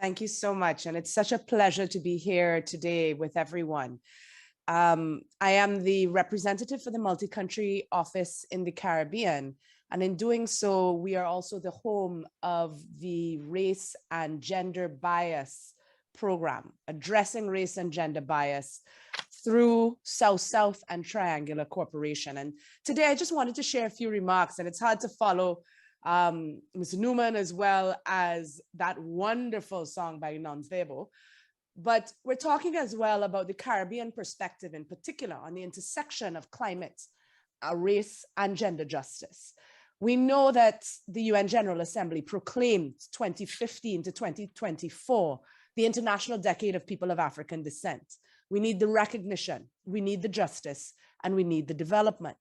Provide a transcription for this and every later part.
Thank you so much. And it's such a pleasure to be here today with everyone. I am the representative for the multi-country office in the Caribbean. And in doing so, we are also the home of the Race and Gender Bias program, addressing race and gender bias through South-South and Triangular Corporation. And today I just wanted to share a few remarks, and it's hard to follow Ms. Newman as well as that wonderful song by 𝐼𝐮𝐬𝐭. But we're talking as well about the Caribbean perspective in particular on the intersection of climate, race, and gender justice. We know that the UN General Assembly proclaimed 2015 to 2024 the International Decade of People of African Descent. We need the recognition, we need the justice, and we need the development.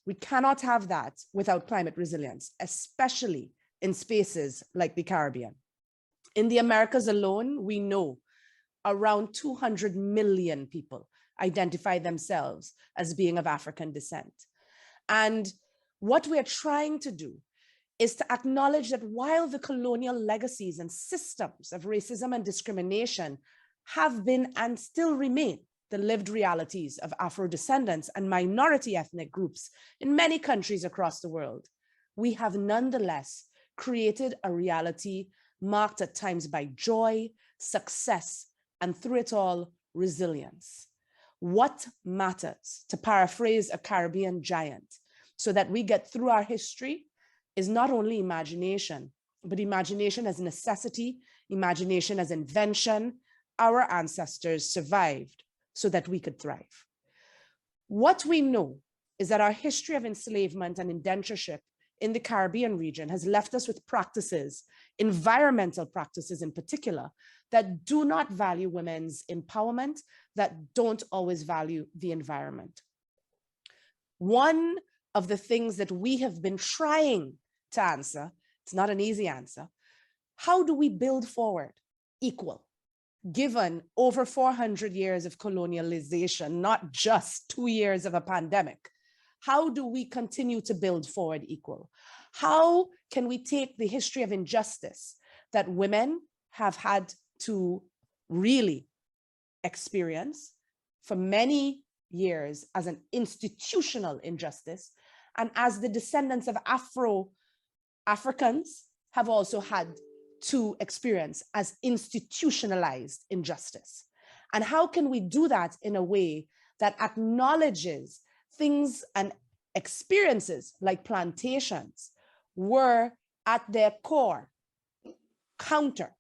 We cannot have that without climate resilience, especially in spaces like the Caribbean. In the Americas alone, we know around 200 million people identify themselves as being of African descent. And what we're trying to do is to acknowledge that while the colonial legacies and systems of racism and discrimination have been and still remain the lived realities of Afro-descendants and minority ethnic groups in many countries across the world, we have nonetheless created a reality marked at times by joy, success, and through it all, resilience. What matters, to paraphrase a Caribbean giant, so that we get through our history is not only imagination, but imagination as necessity, imagination as invention. Our ancestors survived so that we could thrive. What we know is that our history of enslavement and indentureship in the Caribbean region has left us with practices, environmental practices in particular, that do not value women's empowerment, that don't always value the environment. One of the things that we have been trying to answer, it's not an easy answer, how do we build forward equal? Given over 400 years of colonialization, not just 2 years of a pandemic, how do we continue to build forward equal? How can we take the history of injustice that women have had to really experience for many years as an institutional injustice, and as the descendants of Africans have also had to experience as institutionalized injustice? And how can we do that in a way that acknowledges things and experiences like plantations were at their core counter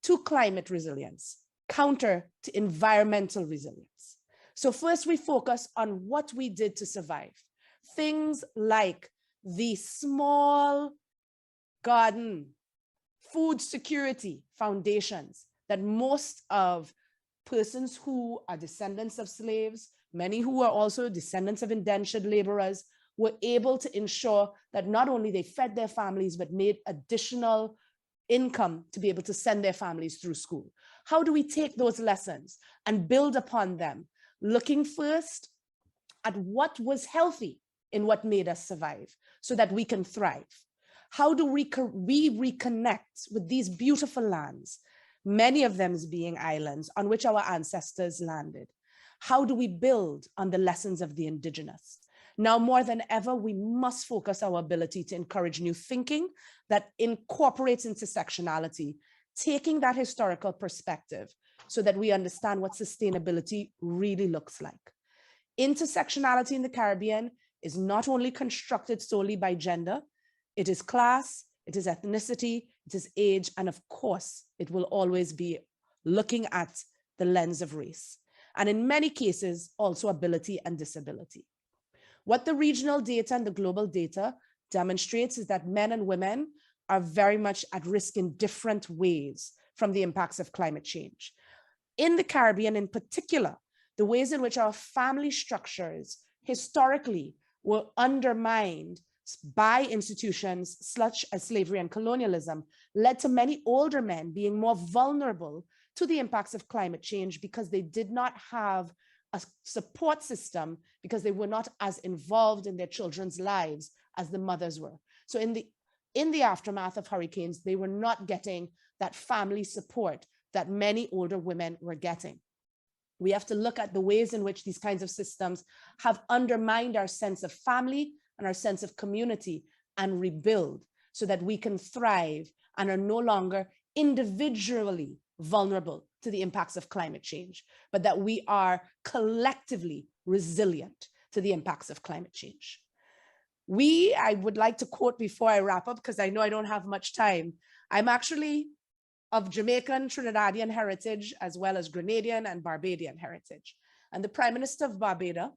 to climate resilience, counter to environmental resilience? So first we focus on what we did to survive. Things like the small garden food security foundations that most of persons who are descendants of slaves, many who are also descendants of indentured laborers, were able to ensure that not only they fed their families, but made additional income to be able to send their families through school. How do we take those lessons and build upon them, looking first at what was healthy in what made us survive so that we can thrive? How do we reconnect with these beautiful lands, many of them being islands on which our ancestors landed? How do we build on the lessons of the indigenous? Now more than ever, we must focus our ability to encourage new thinking that incorporates intersectionality, taking that historical perspective so that we understand what sustainability really looks like. Intersectionality in the Caribbean is not only constructed solely by gender, it is class, it is ethnicity, it is age, and of course, it will always be looking at the lens of race. And in many cases, also ability and disability. What the regional data and the global data demonstrates is that men and women are very much at risk in different ways from the impacts of climate change. In the Caribbean in particular, the ways in which our family structures historically were undermined by institutions such as slavery and colonialism led to many older men being more vulnerable to the impacts of climate change because they did not have a support system, because they were not as involved in their children's lives as the mothers were. So in the aftermath of hurricanes, they were not getting that family support that many older women were getting. We have to look at the ways in which these kinds of systems have undermined our sense of family and our sense of community, and rebuild so that we can thrive and are no longer individually vulnerable to the impacts of climate change, but that we are collectively resilient to the impacts of climate change. I would like to quote before I wrap up, because I know I don't have much time. I'm actually of Jamaican, Trinidadian heritage, as well as Grenadian and Barbadian heritage. And the Prime Minister of Barbados,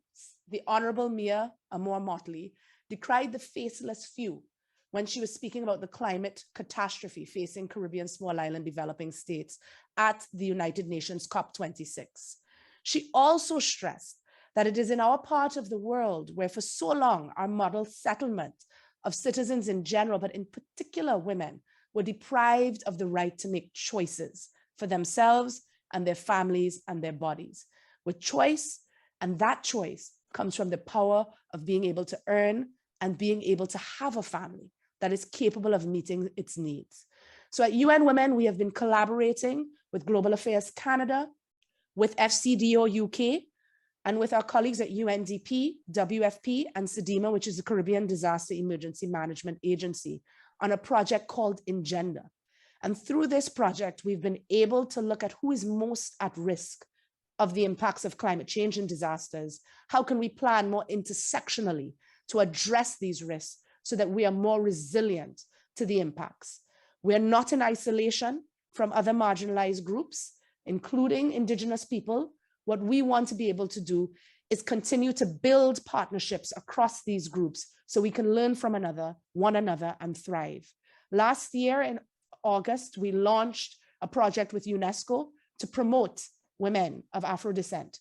the Honorable Mia Amor-Motley, decried the faceless few when she was speaking about the climate catastrophe facing Caribbean small island developing states at the United Nations COP26. She also stressed that it is in our part of the world where for so long our model settlement of citizens in general, but in particular women, were deprived of the right to make choices for themselves and their families and their bodies. With choice, and that choice comes from the power of being able to earn and being able to have a family that is capable of meeting its needs. So at UN Women, we have been collaborating with Global Affairs Canada, with FCDO UK, and with our colleagues at UNDP, WFP, and CDEMA, which is the Caribbean Disaster Emergency Management Agency, on a project called 𝐿Gender. And through this project, we've been able to look at who is most at risk of the impacts of climate change and disasters. How can we plan more intersectionally to address these risks so that we are more resilient to the impacts? We are not in isolation from other marginalized groups, including Indigenous people. What we want to be able to do is continue to build partnerships across these groups so we can learn from one another and thrive. Last year in August, we launched a project with UNESCO to promote women of Afro descent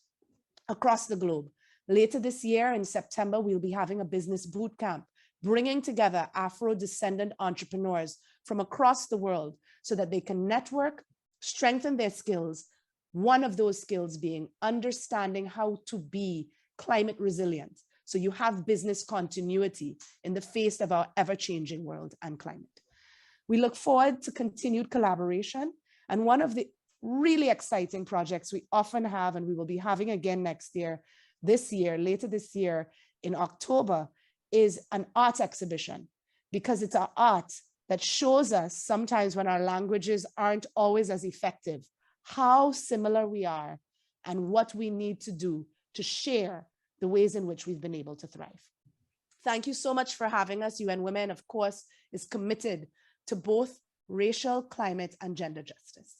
across the globe. Later this year in September, we'll be having a business boot camp, bringing together Afro-descendant entrepreneurs from across the world so that they can network, strengthen their skills, one of those skills being understanding how to be climate resilient. So you have business continuity in the face of our ever-changing world and climate. We look forward to continued collaboration. And one of the really exciting projects we often have, and we will be having again later this year in October, is an art exhibition, because it's our art that shows us sometimes when our languages aren't always as effective, how similar we are and what we need to do to share the ways in which we've been able to thrive. Thank you so much for having us. UN Women, of course, is committed to both racial, climate, and gender justice.